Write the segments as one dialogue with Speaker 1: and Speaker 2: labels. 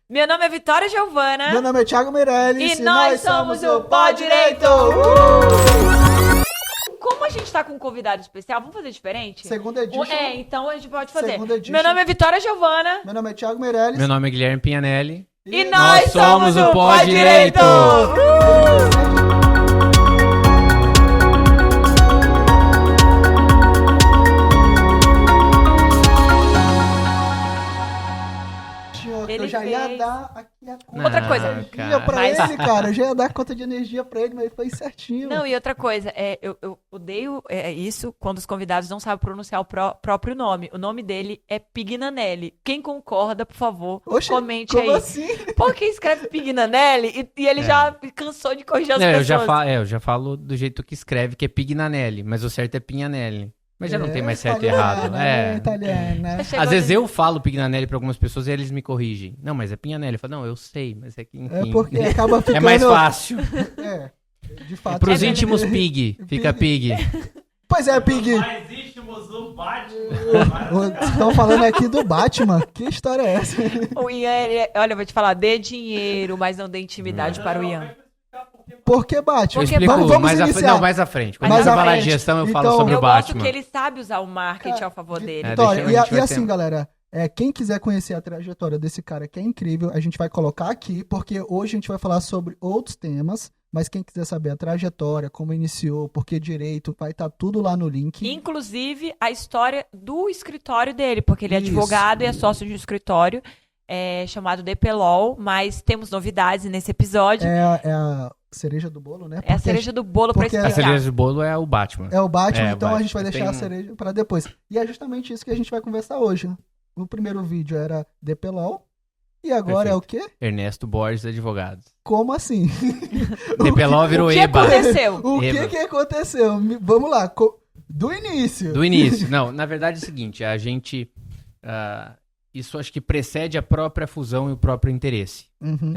Speaker 1: Meu nome é Vitória Giovana.
Speaker 2: Meu nome é Thiago Meirelles
Speaker 1: E nós somos o Pó Direito. Como a gente tá com um convidado especial, vamos fazer diferente?
Speaker 2: Segunda edition.
Speaker 1: Então a gente pode fazer.
Speaker 2: Segunda edition.
Speaker 1: Meu nome é Vitória Giovana.
Speaker 2: Meu nome é Thiago Meirelles.
Speaker 3: Meu nome é Guilherme Pianelli.
Speaker 1: E nós somos o Pó Direito.
Speaker 2: Eu já ia dar aqui a conta.
Speaker 1: Outra coisa.
Speaker 2: Energia pra ele, cara. Eu já ia dar conta de energia pra ele, mas foi certinho.
Speaker 1: Não, e outra coisa, eu odeio isso quando os convidados não sabem pronunciar o próprio nome. O nome dele é Pignanelli. Quem concorda, por favor, comente
Speaker 2: como
Speaker 1: aí.
Speaker 2: assim?
Speaker 1: Porque escreve Pignanelli e ele já cansou de corrigir as pessoas.
Speaker 3: Eu já falo do jeito que escreve, que é Pignanelli, mas o certo é Pignanelli. Mas já não tem mais certo e errado.
Speaker 2: Italiana.
Speaker 3: Às vezes eu falo Pignanelli pra algumas pessoas e eles me corrigem. Não, mas é Pignanelli. Eu falo, não, eu sei, mas é que enfim.
Speaker 2: É porque acaba ficando...
Speaker 3: É mais fácil.
Speaker 2: De fato.
Speaker 3: Pros íntimos Pig, fica Pig.
Speaker 2: Pois é, Pig.
Speaker 4: Mas íntimos do Batman.
Speaker 2: Estão falando aqui do Batman. Que história é essa?
Speaker 1: O Ian, olha, eu vou te falar, dê dinheiro, mas não dê intimidade para o Ian.
Speaker 2: Por que Batman?
Speaker 3: Eu explico
Speaker 2: Vamos
Speaker 3: mais à frente. Quando
Speaker 1: Mais
Speaker 3: você
Speaker 1: à
Speaker 3: falar
Speaker 1: frente.
Speaker 3: de gestão, eu
Speaker 2: Então,
Speaker 3: falo sobre
Speaker 1: Eu
Speaker 3: o
Speaker 1: gosto
Speaker 3: Batman.
Speaker 1: que ele sabe usar o marketing ao favor dele.
Speaker 2: Vitória,
Speaker 3: deixa- a gente
Speaker 2: e
Speaker 3: vai
Speaker 2: assim,
Speaker 3: ter-
Speaker 2: galera, quem quiser conhecer a trajetória desse cara que é incrível, a gente vai colocar aqui, porque hoje a gente vai falar sobre outros temas, mas quem quiser saber a trajetória, como iniciou, por que direito, vai estar tudo lá no link.
Speaker 1: Inclusive, a história do escritório dele, porque ele é
Speaker 2: Isso.
Speaker 1: advogado e é sócio de um escritório chamado DPLOL, mas temos novidades nesse episódio.
Speaker 2: É a cereja do bolo, né?
Speaker 1: É a cereja do bolo para
Speaker 2: porque
Speaker 3: A
Speaker 1: explicar.
Speaker 3: cereja de bolo é o Batman.
Speaker 2: É o Batman,
Speaker 3: É,
Speaker 2: então
Speaker 3: o
Speaker 2: a gente vai
Speaker 3: Batman.
Speaker 2: deixar a
Speaker 3: Tem-
Speaker 2: cereja para depois. E é justamente isso que a gente vai conversar hoje. O primeiro vídeo era DPLOL, e agora é o quê?
Speaker 3: Ernesto Borges Advogados.
Speaker 2: Como assim?
Speaker 3: DPLOL virou
Speaker 1: O que
Speaker 3: EBA.
Speaker 1: aconteceu?
Speaker 2: O
Speaker 3: Eba.
Speaker 2: que aconteceu? Vamos lá, do início.
Speaker 3: Do início. Não, na verdade é o seguinte, a gente... isso acho que precede a própria fusão e o próprio interesse
Speaker 2: Uhum.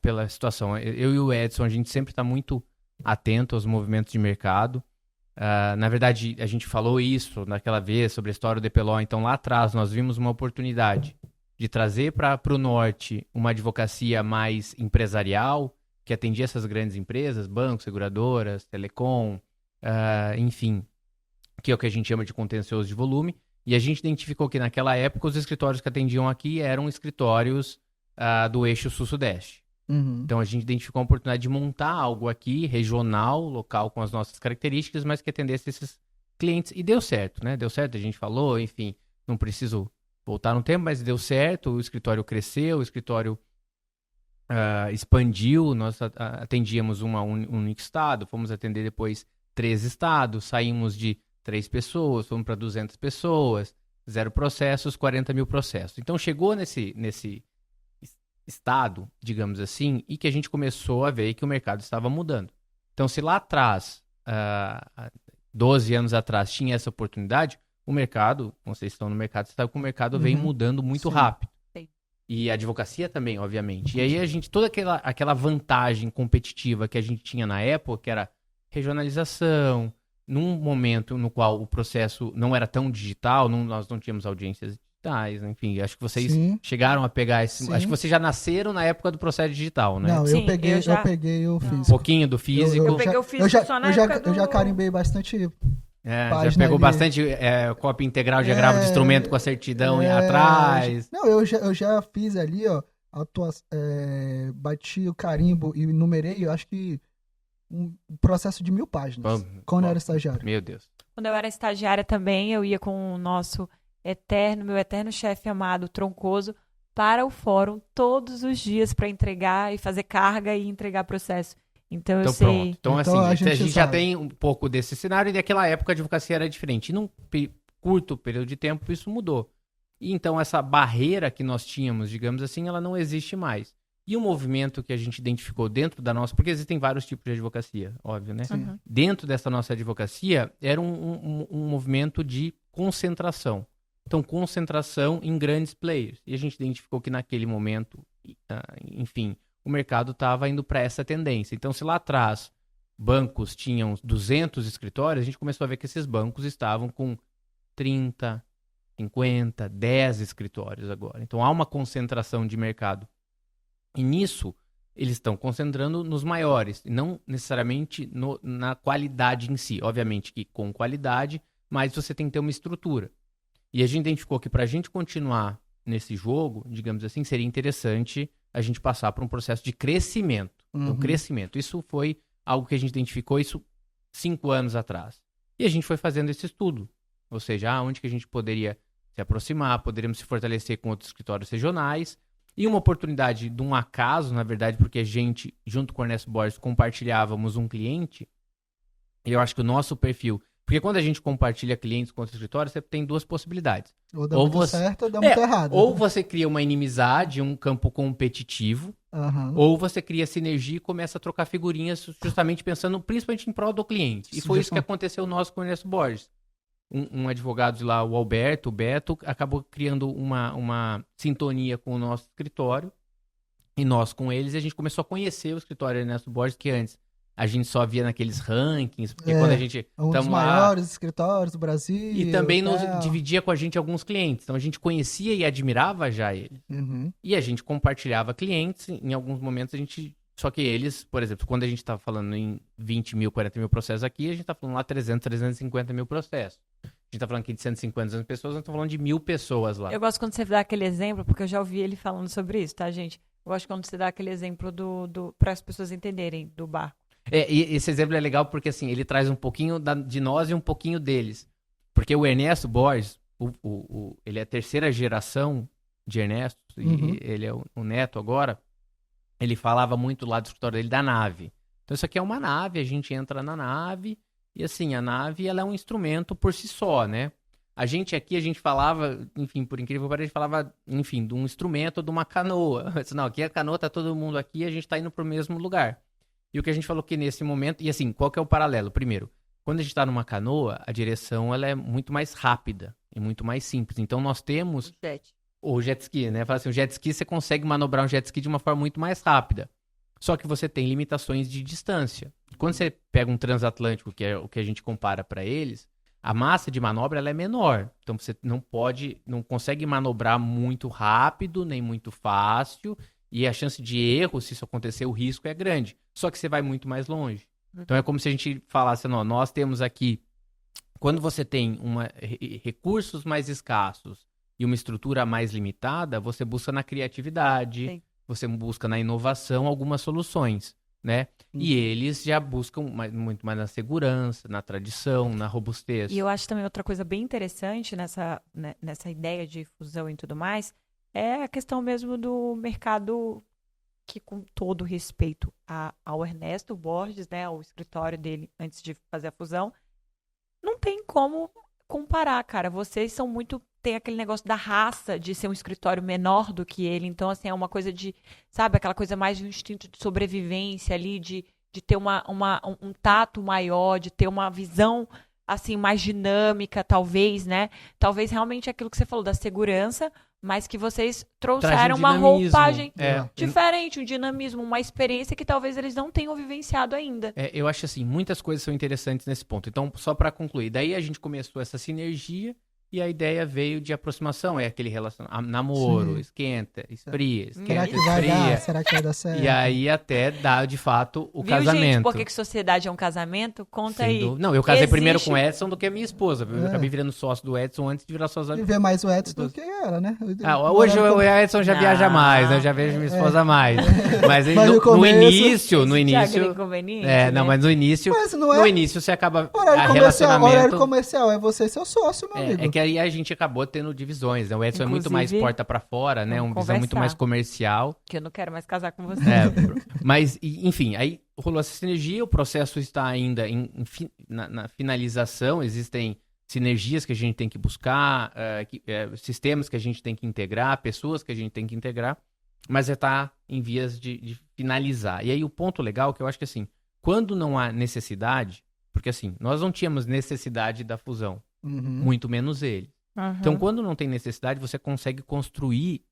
Speaker 3: pela situação. Eu e o Edson, a gente sempre está muito atento aos movimentos de mercado. Na verdade, a gente falou isso naquela vez sobre a história do DPLOL. Então, lá atrás, nós vimos uma oportunidade de trazer para o Norte uma advocacia mais empresarial, que atendia essas grandes empresas, bancos, seguradoras, telecom, enfim, que é o que a gente chama de contencioso de volume. E a gente identificou que naquela época os escritórios que atendiam aqui eram escritórios do eixo sul-sudeste.
Speaker 2: Uhum.
Speaker 3: Então a gente identificou a oportunidade de montar algo aqui, regional, local, com as nossas características, mas que atendesse esses clientes. E deu certo, né? Deu certo, a gente falou, enfim, não preciso voltar no tempo, mas deu certo, o escritório cresceu, o escritório expandiu, nós atendíamos um único estado, fomos atender depois 3 estados, saímos de 3 pessoas, fomos para 200 pessoas, 0 processos, 40 mil processos. Então chegou nesse estado, digamos assim, e que a gente começou a ver que o mercado estava mudando. Então se lá atrás, 12 anos atrás, tinha essa oportunidade, o mercado, vocês estão no mercado, você sabe que o mercado vem mudando muito rápido.
Speaker 1: Sim.
Speaker 3: E a advocacia também, obviamente. E aí a gente, toda aquela vantagem competitiva que a gente tinha na época, que era regionalização, num momento no qual o processo não era tão digital, nós não tínhamos audiências digitais, enfim, acho que vocês
Speaker 2: Sim.
Speaker 3: chegaram a pegar esse...
Speaker 2: Sim.
Speaker 3: Acho que vocês já nasceram na época do processo digital, né?
Speaker 2: Não,
Speaker 1: Sim,
Speaker 2: eu peguei o
Speaker 3: Um
Speaker 2: físico.
Speaker 3: pouquinho do físico.
Speaker 1: Eu peguei o físico só na época do...
Speaker 2: Eu já carimbei bastante
Speaker 3: já
Speaker 2: página
Speaker 3: pegou
Speaker 2: ali.
Speaker 3: bastante cópia integral de agravo de instrumento com a certidão atrás.
Speaker 2: Não, eu já fiz ali, ó, bati o carimbo e numerei, eu acho que um processo de 1000 páginas, quando eu era estagiário.
Speaker 3: Meu Deus.
Speaker 1: Quando eu era estagiária também, eu ia com o nosso meu eterno chefe amado, Troncoso, para o fórum todos os dias para entregar e fazer carga e entregar processo. Então eu
Speaker 3: Então
Speaker 1: sei.
Speaker 3: pronto. Então,
Speaker 2: Então,
Speaker 3: assim,
Speaker 2: a
Speaker 3: a
Speaker 2: gente
Speaker 3: gente já
Speaker 2: sabe.
Speaker 3: tem um pouco desse cenário e naquela época a advocacia era diferente. E num curto período de tempo isso mudou. E então essa barreira que nós tínhamos, digamos assim, ela não existe mais. E o movimento que a gente identificou dentro da nossa... Porque existem vários tipos de advocacia, óbvio, né?
Speaker 1: Uhum.
Speaker 3: Dentro dessa nossa advocacia era um movimento de concentração. Então, concentração em grandes players. E a gente identificou que naquele momento, enfim, o mercado estava indo para essa tendência. Então, se lá atrás bancos tinham 200 escritórios, a gente começou a ver que esses bancos estavam com 30, 50, 10 escritórios agora. Então, há uma concentração de mercado E nisso, eles estão concentrando nos maiores, e não necessariamente na qualidade em si. Obviamente que com qualidade, mas você tem que ter uma estrutura. E a gente identificou que para a gente continuar nesse jogo, digamos assim, seria interessante a gente passar por um processo de crescimento. Então, crescimento. Isso foi algo que a gente identificou 5 anos atrás. E a gente foi fazendo esse estudo. Ou seja, onde que a gente poderia se aproximar, poderíamos se fortalecer com outros escritórios regionais. E uma oportunidade de um acaso, na verdade, porque a gente, junto com o Ernesto Borges, compartilhávamos um cliente. E eu acho que o nosso perfil... Porque quando a gente compartilha clientes com outros escritórios, você tem 2 possibilidades.
Speaker 2: Ou dá muito certo ou dá muito errado.
Speaker 3: Ou você cria uma inimizade, um campo competitivo, ou você cria sinergia e começa a trocar figurinhas justamente pensando principalmente em prol do cliente. E foi isso que aconteceu nosso com o Ernesto Borges. Um advogado de lá, o Alberto, o Beto, acabou criando uma sintonia com o nosso escritório e nós com eles, e a gente começou a conhecer o escritório Ernesto Borges, que antes a gente só via naqueles rankings, porque quando a gente...
Speaker 2: Um dos maiores escritórios do Brasil.
Speaker 3: E também dividia com a gente alguns clientes. Então a gente conhecia e admirava já ele. E a gente compartilhava clientes, em alguns momentos a gente... Só que eles, por exemplo, quando a gente está falando em 20 mil, 40 mil processos aqui, a gente está falando lá 300, 350 mil processos. A gente tá falando aqui de 150, 200 pessoas, nós estamos falando de 1.000 pessoas lá.
Speaker 1: Eu gosto quando você dá aquele exemplo, porque eu já ouvi ele falando sobre isso, tá, gente? Eu gosto quando você dá aquele exemplo para as pessoas entenderem do barco.
Speaker 3: E esse exemplo é legal porque, assim, ele traz um pouquinho de nós e um pouquinho deles. Porque o Ernesto Borges, ele é a 3ª geração de Ernesto, e ele é o neto agora. Ele falava muito lá do escritório dele da nave. Então, isso aqui é uma nave, a gente entra na nave, e assim, a nave ela é um instrumento por si só, né? A gente falava, enfim, por incrível que pareça, a gente falava, enfim, de um instrumento ou de uma canoa. Não, aqui a canoa tá todo mundo aqui, a gente tá indo pro mesmo lugar. E o que a gente falou que nesse momento, e assim, qual que é o paralelo? Primeiro, quando a gente tá numa canoa, a direção ela é muito mais rápida e muito mais simples. Então nós temos... O jet ski, né? Fala assim, o jet ski você consegue manobrar um jet ski de uma forma muito mais rápida. Só que você tem limitações de distância. Quando você pega um transatlântico, que é o que a gente compara para eles, a massa de manobra ela é menor. Então você não consegue manobrar muito rápido, nem muito fácil, e a chance de erro, se isso acontecer, o risco é grande. Só que você vai muito mais longe. Então é como se a gente falasse, não, nós temos aqui, quando você tem recursos mais escassos e uma estrutura mais limitada, você busca na criatividade, sim, você busca na inovação algumas soluções, né? E eles já buscam muito mais na segurança, na tradição, na robustez.
Speaker 1: E eu acho também outra coisa bem interessante nessa ideia de fusão e tudo mais, é a questão mesmo do mercado, que com todo respeito ao Ernesto Borges, né, ao escritório dele antes de fazer a fusão, não tem como comparar, cara. Vocês são muito... Tem aquele negócio da raça de ser um escritório menor do que ele. Então, assim, é uma coisa de... Sabe, aquela coisa mais de um instinto de sobrevivência ali, de ter um tato maior, de ter uma visão, assim, mais dinâmica, talvez, né? Talvez realmente aquilo que você falou da segurança, mas que vocês trouxeram uma roupagem diferente, um dinamismo, uma experiência que talvez eles não tenham vivenciado ainda.
Speaker 3: Eu acho assim, muitas coisas são interessantes nesse ponto. Então, só para concluir, daí a gente começou essa sinergia e a ideia veio de aproximação, aquele relacionamento, namoro, sim, esquenta, esfria, esquenta, esfria.
Speaker 2: Será que vai dar certo?
Speaker 3: E aí até dá, de fato, o
Speaker 1: Viu,
Speaker 3: casamento.
Speaker 1: Gente, por que sociedade é um casamento? Conta aí.
Speaker 3: Não, eu casei primeiro com o Edson do que a minha esposa. Eu acabei virando sócio do Edson antes de virar sócio da...
Speaker 2: E ver mais o Edson do que ela, né?
Speaker 3: Hoje o Edson já viaja mais, né? Eu já vejo minha esposa mais. Mas no início... Mas no início... No início você acaba...
Speaker 2: Horário comercial é você seu sócio, meu amigo.
Speaker 3: É que aí a gente acabou tendo divisões, né? O Edson é muito mais porta pra fora, né? Uma visão muito mais comercial.
Speaker 1: Que eu não quero mais casar com você.
Speaker 3: Mas, enfim, aí rolou essa sinergia, o processo está ainda na finalização, existem sinergias que a gente tem que buscar, sistemas que a gente tem que integrar, pessoas que a gente tem que integrar, mas já está em vias de finalizar. E aí o ponto legal que eu acho que assim, quando não há necessidade, porque assim, nós não tínhamos necessidade da fusão, muito menos ele. Então, quando não tem necessidade, você consegue construir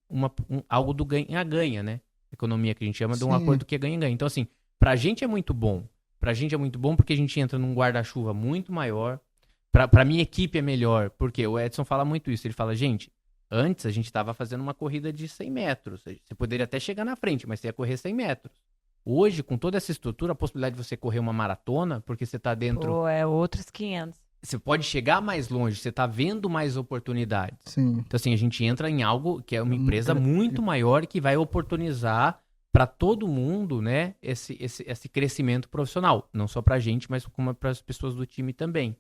Speaker 3: algo do ganha-ganha, né? Economia que a gente chama de um acordo que é ganha-ganha. Então, assim, pra gente é muito bom. Pra gente é muito bom porque a gente entra num guarda-chuva muito maior. Pra minha equipe é melhor, porque o Edson fala muito isso. Ele fala, gente, Antes, a gente estava fazendo uma corrida de 100 metros. Você poderia até chegar na frente, mas você ia correr 100 metros. Hoje, com toda essa estrutura, a possibilidade de você correr uma maratona, porque você está dentro...
Speaker 1: Pô, é outros 500.
Speaker 3: Você pode chegar mais longe, você está vendo mais oportunidades.
Speaker 2: Sim.
Speaker 3: Então, assim, a gente entra em algo que é uma empresa muito maior que vai oportunizar para todo mundo, né, esse crescimento profissional. Não só para a gente, mas como para as pessoas do time também.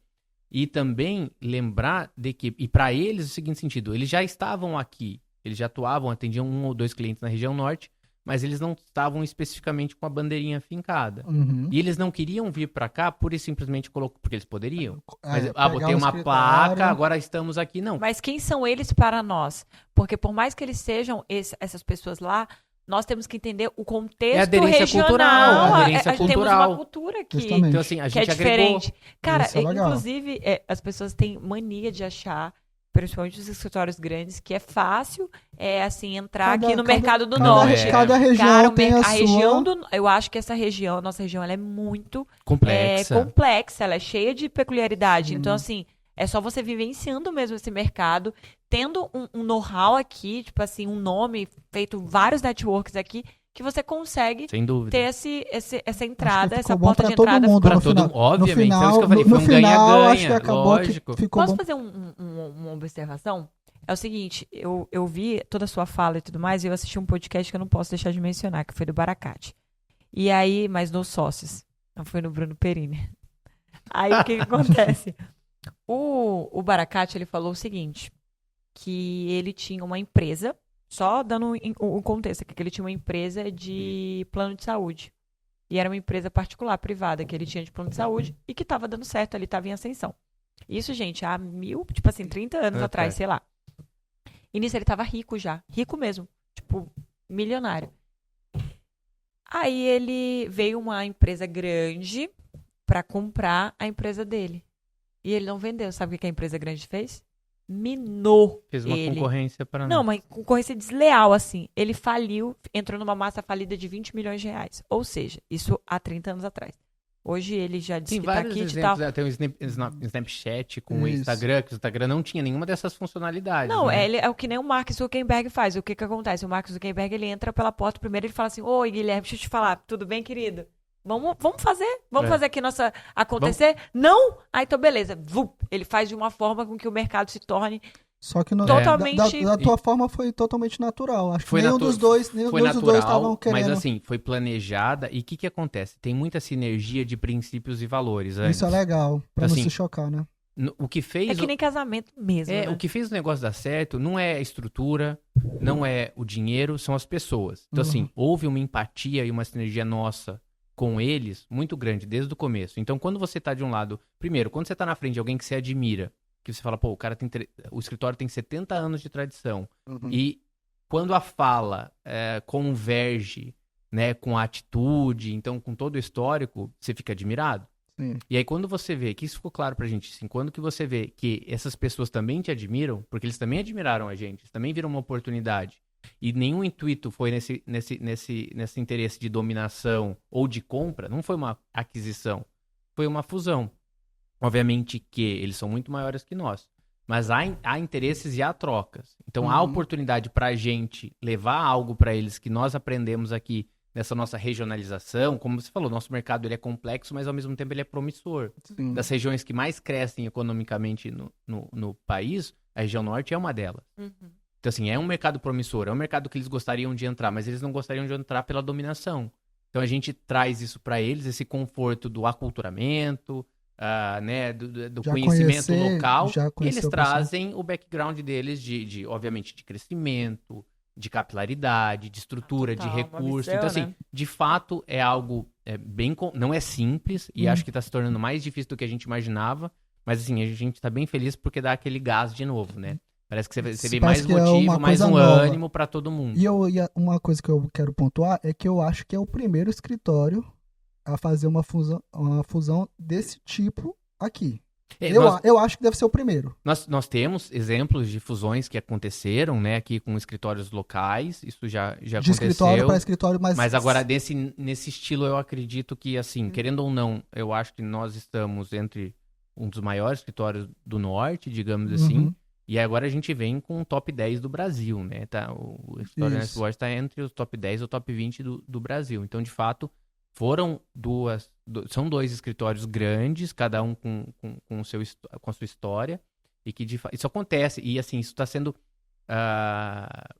Speaker 3: E também lembrar de que, e para eles, o seguinte sentido, eles já estavam aqui, eles já atuavam, atendiam 1 ou 2 clientes na região norte, mas eles não estavam especificamente com a bandeirinha fincada.
Speaker 2: Uhum.
Speaker 3: E eles não queriam vir para cá pura e simplesmente porque eles poderiam. Mas,
Speaker 2: Pegar
Speaker 3: botei
Speaker 2: um
Speaker 3: uma
Speaker 2: escritório.
Speaker 3: placa, agora estamos aqui. Não.
Speaker 1: Mas quem são eles para nós? Porque por mais que eles sejam essas pessoas lá, nós temos que entender o contexto
Speaker 3: aderência
Speaker 1: regional.
Speaker 3: cultural, aderência
Speaker 1: Temos
Speaker 3: cultural.
Speaker 1: uma cultura aqui
Speaker 2: Justamente.
Speaker 3: Então, assim, a
Speaker 1: que é
Speaker 3: gente agregou.
Speaker 1: diferente. Cara,
Speaker 2: Isso é legal.
Speaker 1: inclusive, as pessoas têm mania de achar, principalmente os escritórios grandes, que é fácil, assim, entrar aqui no mercado do
Speaker 3: Não,
Speaker 1: norte.
Speaker 2: Cada região
Speaker 1: Cara,
Speaker 2: tem a sua...
Speaker 1: região eu acho que essa região, a nossa região, ela é muito
Speaker 3: Complexa.
Speaker 1: complexa, ela é cheia de peculiaridade. Então, assim, é só você vivenciando mesmo esse mercado, tendo um know-how aqui, tipo assim, um nome, feito vários networks aqui, que você consegue
Speaker 3: Sem dúvida.
Speaker 1: ter essa entrada,
Speaker 2: Acho que
Speaker 1: essa
Speaker 2: ficou bom
Speaker 1: porta
Speaker 2: pra
Speaker 1: de
Speaker 2: todo
Speaker 1: entrada.
Speaker 2: mundo
Speaker 3: Pra
Speaker 2: no
Speaker 3: todo
Speaker 2: final.
Speaker 3: mundo, obviamente.
Speaker 2: No final,
Speaker 3: É isso que eu falei, foi um
Speaker 2: no final,
Speaker 3: ganha-ganha,
Speaker 2: acho que acabou
Speaker 3: lógico.
Speaker 2: que ficou
Speaker 1: Posso
Speaker 2: bom.
Speaker 1: fazer uma observação? É o seguinte, eu vi toda a sua fala e tudo mais, e eu assisti um podcast que eu não posso deixar de mencionar, que foi do Baracate. E aí, mas nos sócios, não foi no Bruno Perini. Aí o que acontece? O Baracate, ele falou o seguinte, que ele tinha uma empresa, só dando o contexto aqui, que ele tinha uma empresa de plano de saúde. E era uma empresa particular, privada, que ele tinha de plano de saúde e que estava dando certo, ele estava em ascensão. Isso, gente, há 30 anos atrás, sei lá. E nisso ele estava rico já, rico mesmo, tipo, milionário. Aí ele veio uma empresa grande para comprar a empresa dele. E ele não vendeu. Sabe o que a empresa grande fez? Minou
Speaker 3: Fez uma
Speaker 1: ele.
Speaker 3: concorrência para
Speaker 1: Não, uma concorrência desleal, assim. Ele faliu, entrou numa massa falida de 20 milhões de reais. Ou seja, isso há 30 anos atrás. Hoje ele já disse
Speaker 3: Tem
Speaker 1: que tá
Speaker 3: vários
Speaker 1: aqui e tal.
Speaker 3: exemplos, tem o Snapchat com o
Speaker 2: Isso.
Speaker 3: Instagram, que o Instagram não tinha nenhuma dessas funcionalidades.
Speaker 1: Não,
Speaker 3: né?
Speaker 1: é o que nem o Mark Zuckerberg faz. O que acontece? O Mark Zuckerberg, ele entra pela porta primeiro e ele fala assim, oi, Guilherme, deixa eu te falar, tudo bem, querido? Vamos fazer? Vamos fazer aqui nossa acontecer? Não? Ah, então beleza. Vup, ele faz de uma forma com que o mercado se torne
Speaker 2: Só que
Speaker 1: totalmente...
Speaker 2: da tua forma foi totalmente natural. Acho que
Speaker 3: Foi
Speaker 2: nenhum dos dois estavam querendo.
Speaker 3: mas assim, foi planejada. E o que acontece? Tem muita sinergia de princípios e valores antes.
Speaker 2: Isso é legal, pra
Speaker 3: Assim,
Speaker 2: não se chocar, né?
Speaker 3: O que fez...
Speaker 1: É que nem casamento mesmo, né?
Speaker 3: O que fez o negócio dar certo não é a estrutura, não é o dinheiro, são as pessoas. Então, assim, houve uma empatia e uma sinergia nossa com eles muito grande desde o começo. Então, quando você tá de um lado... Primeiro, quando você tá na frente de alguém que você admira, que você fala, pô, o escritório tem 70 anos de tradição. E quando a fala converge, né, com a atitude, então com todo o histórico, você fica admirado.
Speaker 2: Sim.
Speaker 3: E aí quando você vê, que isso ficou claro pra gente, assim, quando que você vê que essas pessoas também te admiram, porque eles também admiraram a gente, eles também viram uma oportunidade, e nenhum intuito foi nesse interesse de dominação ou de compra, não foi uma aquisição, foi uma fusão. Obviamente que eles são muito maiores que nós, mas há interesses e há trocas. Então há oportunidade pra gente levar algo pra eles que nós aprendemos aqui nessa nossa regionalização. Como você falou, nosso mercado ele é complexo, mas ao mesmo tempo ele é promissor.
Speaker 2: Sim.
Speaker 3: Das regiões que mais crescem economicamente no país, a região norte é uma delas. Então assim, é um mercado promissor, é um mercado que eles gostariam de entrar, mas eles não gostariam de entrar pela dominação. Então a gente traz isso pra eles, esse conforto do aculturamento, né, do conhecimento local, e eles trazem o background deles obviamente, de crescimento, de capilaridade, de estrutura, de recurso. Então, assim, de fato, é algo não é simples, e acho que está se tornando mais difícil do que a gente imaginava, mas, assim, a gente está bem feliz porque dá aquele gás de novo, né? Parece que você vê mais motivo, mais um ânimo para todo mundo.
Speaker 2: E uma coisa que eu quero pontuar é que eu acho que é o primeiro escritório a fazer uma fusão desse tipo aqui. Eu acho que deve ser o primeiro.
Speaker 3: Nós temos exemplos de fusões que aconteceram, né, aqui com escritórios locais, isso já aconteceu.
Speaker 2: De escritório para escritório,
Speaker 3: mas agora nesse estilo eu acredito que, assim, querendo ou não, eu acho que nós estamos entre um dos maiores escritórios do norte, digamos assim, E agora a gente vem com o top 10 do Brasil, né? Tá, o Escritório Ernesto Borges está entre os top 10 ou top 20 do Brasil. Então, de fato, são 2 escritórios grandes, cada um com a sua história, e que isso acontece. E assim, isso está sendo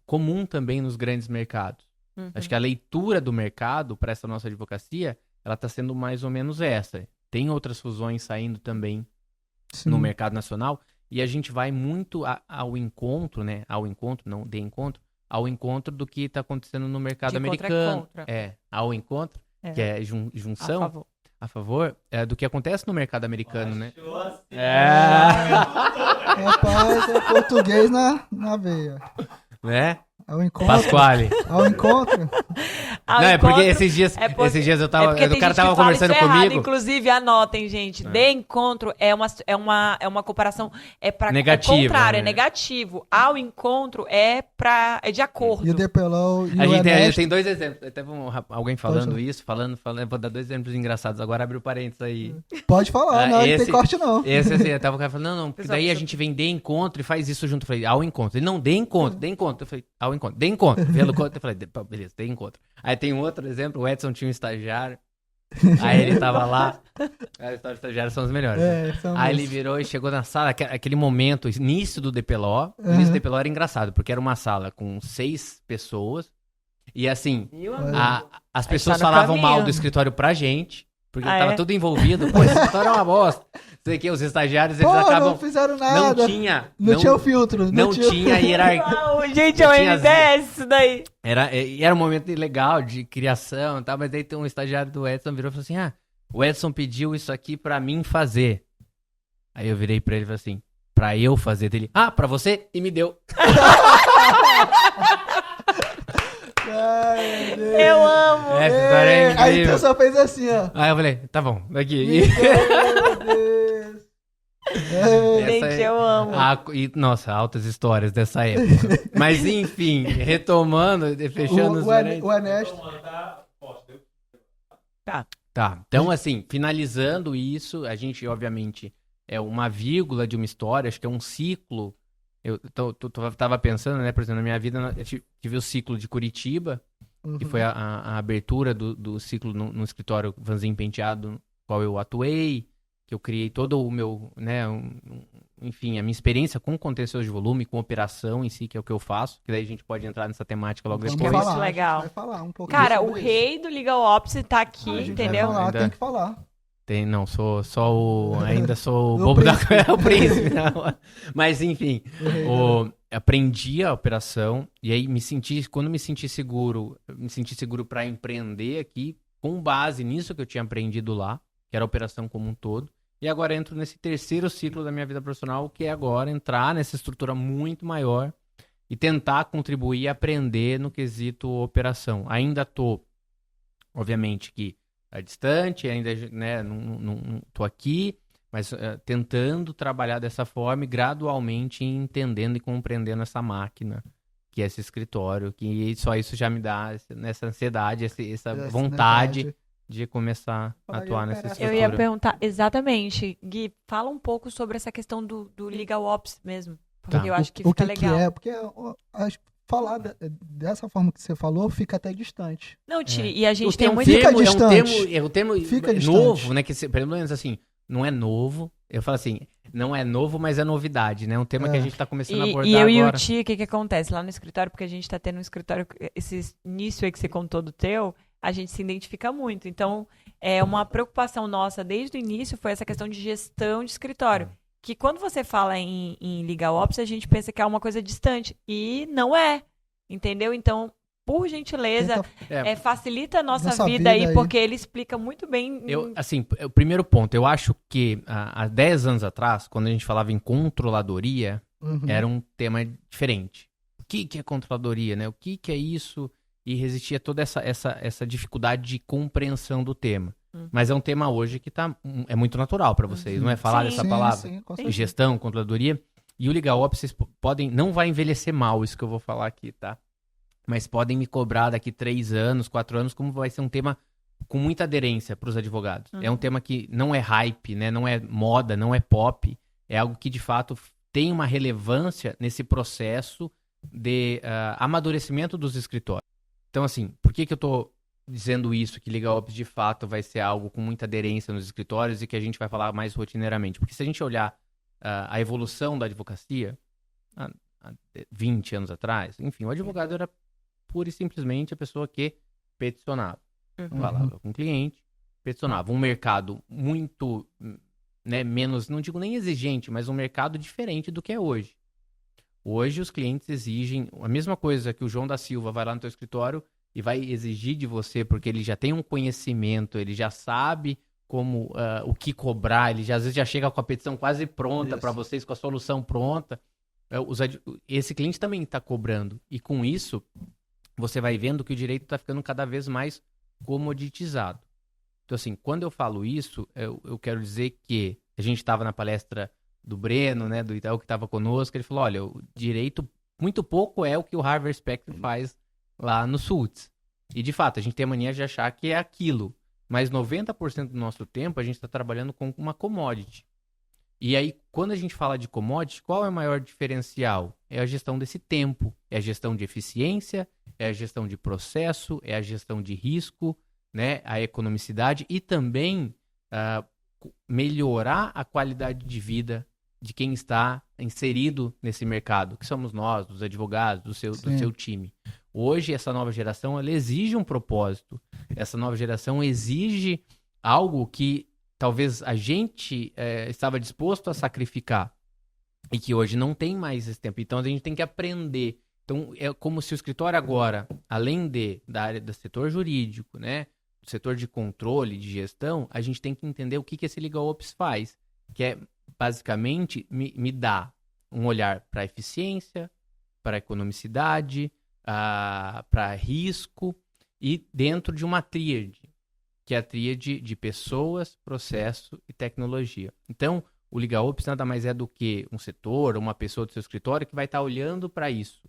Speaker 3: comum também nos grandes mercados.
Speaker 1: Uhum.
Speaker 3: Acho que a leitura do mercado para essa nossa advocacia, ela está sendo mais ou menos essa. Tem outras fusões saindo também no mercado nacional, e a gente vai muito ao encontro, né? Ao encontro, não de encontro, ao encontro do que está acontecendo no mercado
Speaker 1: De
Speaker 3: americano.
Speaker 1: contra.
Speaker 3: Ao encontro, que é junção, a favor do que acontece no mercado americano, né?
Speaker 2: Rapaz, é português na veia.
Speaker 3: Né?
Speaker 2: Ao encontro.
Speaker 3: Pasquale.
Speaker 2: Ao encontro.
Speaker 3: Não, é porque esses dias eu tava. O cara tava conversando comigo.
Speaker 1: Inclusive, anotem, gente. De encontro é uma comparação. É pra
Speaker 3: negativo,
Speaker 1: é contrário,
Speaker 3: né?
Speaker 1: é negativo. Ao encontro é de acordo.
Speaker 2: E o DPLO e
Speaker 3: A
Speaker 2: o
Speaker 3: gente
Speaker 2: Ernesto.
Speaker 3: tem 2 exemplos. Teve alguém falando isso, falando. Vou dar 2 exemplos engraçados. Agora abre o parênteses aí.
Speaker 2: Pode falar, não tem corte não.
Speaker 3: Esse assim, eu tava falando, não, porque daí a gente vem de encontro e faz isso junto. Eu falei, ao encontro. Ele não, de encontro. Eu falei, ao encontro. De encontro. Pelo encontro. Eu falei, beleza, de encontro. Aí tem um outro exemplo, o Edson tinha um estagiário. Aí ele tava lá. Os estagiários são os melhores. Aí ele virou e chegou na sala, aquele momento, início do DPLO. O início do DPLO era engraçado, porque era uma sala com 6 pessoas. E assim, as pessoas falavam mal do escritório pra gente. Porque tava tudo envolvido. Pô, esse escritório é uma bosta. Sei que os estagiários, eles acabam...
Speaker 2: não fizeram nada.
Speaker 3: Não tinha
Speaker 2: o filtro.
Speaker 3: Não tinha hierarquia.
Speaker 1: Gente, é o MDS isso daí.
Speaker 3: Era um momento legal de criação e tal, mas daí tem um estagiário do Edson virou e falou assim, o Edson pediu isso aqui pra mim fazer. Aí eu virei pra ele e falei assim, pra eu fazer dele. Pra você? E me deu.
Speaker 2: Ai,
Speaker 1: eu amo.
Speaker 3: Essa história é incrível.
Speaker 2: Aí tu só fez assim, ó.
Speaker 3: Aí eu falei, tá bom, daqui.
Speaker 2: Meu Deus.
Speaker 1: Gente, eu amo.
Speaker 3: Nossa, altas histórias dessa época. Mas enfim, retomando, fechando os
Speaker 2: o Ernesto.
Speaker 3: Tá, então assim, finalizando isso, a gente obviamente é uma vírgula de uma história, acho que é um ciclo. Eu tava pensando, né, por exemplo, na minha vida, eu tive o ciclo de Curitiba, que foi a abertura do ciclo no escritório Vanzin Penteado, no qual eu atuei, que eu criei todo o meu, né, enfim, a minha experiência com contencioso de volume, com operação em si, que é o que eu faço, que daí a gente pode entrar nessa temática logo depois.
Speaker 1: Acho muito legal.
Speaker 2: Vai falar um pouco.
Speaker 1: Cara, o rei do Legal Ops tá aqui, entendeu?
Speaker 2: Vai falar, tem que falar.
Speaker 3: Não, ainda sou o bobo o príncipe. Não. Mas enfim, aprendi a operação e aí quando me senti seguro para empreender aqui, com base nisso que eu tinha aprendido lá, que era a operação como um todo. E agora entro nesse terceiro ciclo da minha vida profissional, que é agora entrar nessa estrutura muito maior e tentar contribuir e aprender no quesito operação. Ainda obviamente que distante, ainda, né, não tô aqui, mas tentando trabalhar dessa forma e gradualmente entendendo e compreendendo essa máquina que é esse escritório, que só isso já me dá essa ansiedade, essa vontade de começar a atuar nessa estrutura.
Speaker 1: Eu ia perguntar, exatamente, Gui, fala um pouco sobre essa questão do Legal Ops mesmo, porque eu acho que fica legal.
Speaker 2: Porque falar dessa forma que você falou fica até distante.
Speaker 1: Não, e a gente tem muito...
Speaker 2: Fica distante.
Speaker 3: É um termo novo, né? Que, pelo menos assim, não é novo. Eu falo assim, não é novo, mas é novidade, né? É um tema que a gente tá começando a abordar agora.
Speaker 1: E eu e o Ti, o que acontece? Lá no escritório, porque a gente tá tendo um escritório, esse início aí que você contou do teu, a gente se identifica muito. Então, uma preocupação nossa desde o início foi essa questão de gestão de escritório. Que quando você fala em Legal Ops, a gente pensa que é uma coisa distante. E não é. Entendeu? Então, por gentileza, facilita a nossa vida aí, porque ele explica muito bem.
Speaker 3: Assim, o primeiro ponto, eu acho que há 10 anos atrás, quando a gente falava em controladoria, era um tema diferente. O que é controladoria, né? O que é isso? E resistia toda essa dificuldade de compreensão do tema. Mas é um tema hoje que é muito natural para vocês, não é falar dessa palavra?
Speaker 2: Sim,
Speaker 3: gestão, controladoria. E o Legal Ops, vocês não vai envelhecer mal isso que eu vou falar aqui, tá? Mas podem me cobrar daqui 3 anos, 4 anos, como vai ser um tema com muita aderência para os advogados. É um tema que não é hype, né? Não é moda, não é pop. É algo que, de fato, tem uma relevância nesse processo de amadurecimento dos escritórios. Então, assim, por que eu estou dizendo isso, que LegalOps de fato vai ser algo com muita aderência nos escritórios e que a gente vai falar mais rotineiramente? Porque se a gente olhar a evolução da advocacia, há 20 anos atrás, enfim, o advogado era pura e simplesmente a pessoa que peticionava. Falava com o cliente, peticionava. Um mercado muito, menos, não digo nem exigente, mas um mercado diferente do que é hoje. Hoje os clientes exigem a mesma coisa que o João da Silva vai lá no teu escritório e vai exigir de você, porque ele já tem um conhecimento, ele já sabe como o que cobrar, ele às vezes já chega com a petição quase pronta para vocês, com a solução pronta. Esse cliente também está cobrando. E com isso, você vai vendo que o direito está ficando cada vez mais comoditizado. Então, assim, quando eu falo isso, eu quero dizer que a gente estava na palestra do Breno, né, do Itaú, que estava conosco, ele falou, olha, o direito, muito pouco é o que o Harvard Spectrum faz lá no Suits. E, de fato, a gente tem a mania de achar que é aquilo. Mas 90% do nosso tempo a gente está trabalhando com uma commodity. E aí, quando a gente fala de commodity, qual é o maior diferencial? É a gestão desse tempo, é a gestão de eficiência, é a gestão de processo, é a gestão de risco, né, a economicidade e também melhorar a qualidade de vida de quem está inserido nesse mercado, que somos nós, dos advogados, do seu time. Hoje, essa nova geração, ela exige um propósito. Essa nova geração exige algo que talvez a gente estava disposto a sacrificar e que hoje não tem mais esse tempo. Então, a gente tem que aprender. Então, é como se o escritório agora, além da área do setor jurídico, né, do setor de controle, de gestão, a gente tem que entender o que esse LegalOps faz, que é, basicamente, me dá um olhar para a eficiência, para a economicidade, para risco e dentro de uma tríade, que é a tríade de pessoas, processo e tecnologia. Então, o LegalOps nada mais é do que um setor, uma pessoa do seu escritório que vai estar olhando para isso,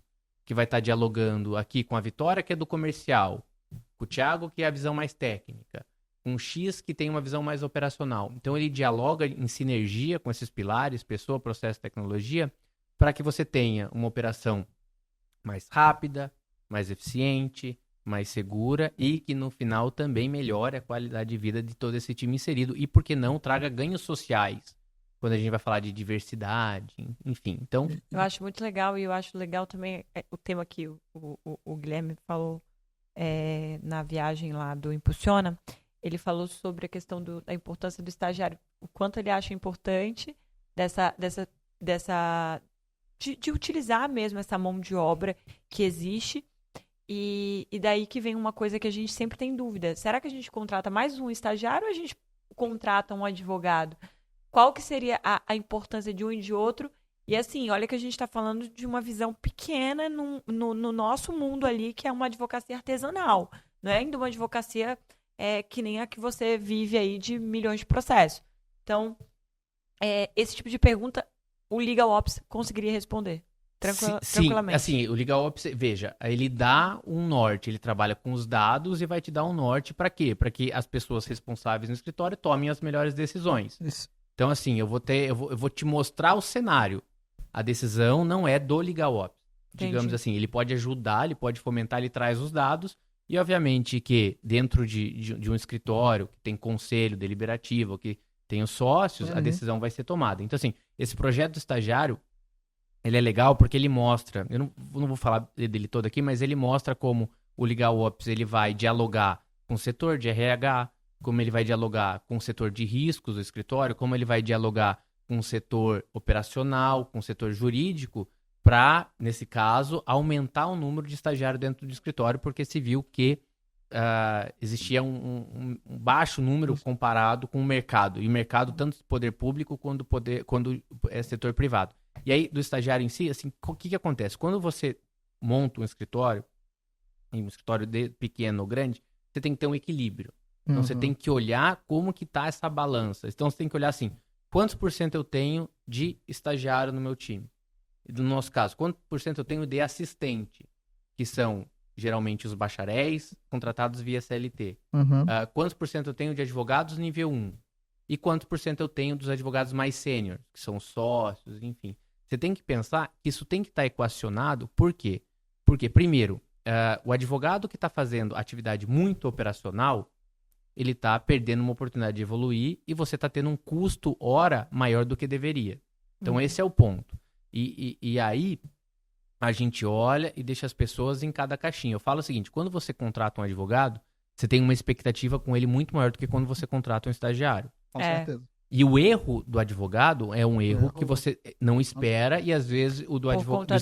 Speaker 3: que vai estar dialogando aqui com a Vitória, que é do comercial, com o Thiago, que é a visão mais técnica, com o X, que tem uma visão mais operacional. Então, ele dialoga em sinergia com esses pilares, pessoa, processo e tecnologia, para que você tenha uma operação mais rápida, mais eficiente, mais segura e que no final também melhore a qualidade de vida de todo esse time inserido e, por que não, traga ganhos sociais quando a gente vai falar de diversidade, enfim. Então,
Speaker 1: eu acho muito legal e eu acho legal também o tema que o Guilherme falou na viagem lá do Impulsiona. Ele falou sobre a questão da importância do estagiário, o quanto ele acha importante de utilizar mesmo essa mão de obra que existe. E daí que vem uma coisa que a gente sempre tem dúvida. Será que a gente contrata mais um estagiário ou a gente contrata um advogado? Qual que seria a importância de um e de outro? E assim, olha que a gente está falando de uma visão pequena no nosso mundo ali, que é uma advocacia artesanal. Não é ainda uma advocacia que nem a que você vive aí de milhões de processos. Então, esse tipo de pergunta o LegalOps conseguiria responder. Tranquilamente.
Speaker 3: Sim, assim, o LegalOps, veja, ele dá um norte, ele trabalha com os dados e vai te dar um norte para quê? Para que as pessoas responsáveis no escritório tomem as melhores decisões.
Speaker 2: Isso.
Speaker 3: Então, assim, eu vou te mostrar o cenário. A decisão não é do LegalOps. Digamos assim, ele pode ajudar, ele pode fomentar, ele traz os dados e, obviamente, que dentro de um escritório que tem conselho deliberativo, que tem os sócios, a decisão vai ser tomada. Então, assim, esse projeto do estagiário, ele é legal porque ele mostra, eu não vou falar dele todo aqui, mas ele mostra como o LegalOps ele vai dialogar com o setor de RH, como ele vai dialogar com o setor de riscos do escritório, como ele vai dialogar com o setor operacional, com o setor jurídico, para, nesse caso, aumentar o número de estagiários dentro do escritório, porque se viu que existia um baixo número comparado com o mercado. E o mercado, tanto poder público quanto setor privado. E aí, do estagiário em si, assim, o que acontece? Quando você monta um escritório pequeno ou grande, você tem que ter um equilíbrio. Então, você tem que olhar como que está essa balança. Então, você tem que olhar assim, quantos por cento eu tenho de estagiário no meu time? E no nosso caso, quantos por cento eu tenho de assistente? Que são, geralmente, os bacharéis contratados via CLT. Quantos por cento eu tenho de advogados nível 1? E quantos por cento eu tenho dos advogados mais sênior, que são sócios, enfim. Você tem que pensar que isso tem que estar equacionado. Por quê? Porque, primeiro, o advogado que está fazendo atividade muito operacional, ele está perdendo uma oportunidade de evoluir e você está tendo um custo hora maior do que deveria. Então, esse é o ponto. E aí, a gente olha e deixa as pessoas em cada caixinha. Eu falo o seguinte, quando você contrata um advogado, você tem uma expectativa com ele muito maior do que quando você contrata um estagiário.
Speaker 2: Com certeza.
Speaker 3: E o erro do advogado é um erro que você não espera e às vezes o do
Speaker 1: Por
Speaker 3: advogado
Speaker 1: conta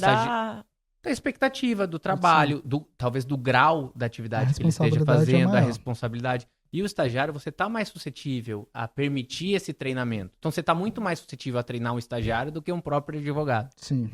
Speaker 3: da expectativa, do trabalho, talvez do grau da atividade que ele esteja
Speaker 2: responsabilidade é
Speaker 3: fazendo, da
Speaker 2: maior.
Speaker 3: responsabilidade. E o estagiário, você está mais suscetível a permitir esse treinamento. Então você está muito mais suscetível a treinar um estagiário do que um próprio advogado.
Speaker 2: Sim.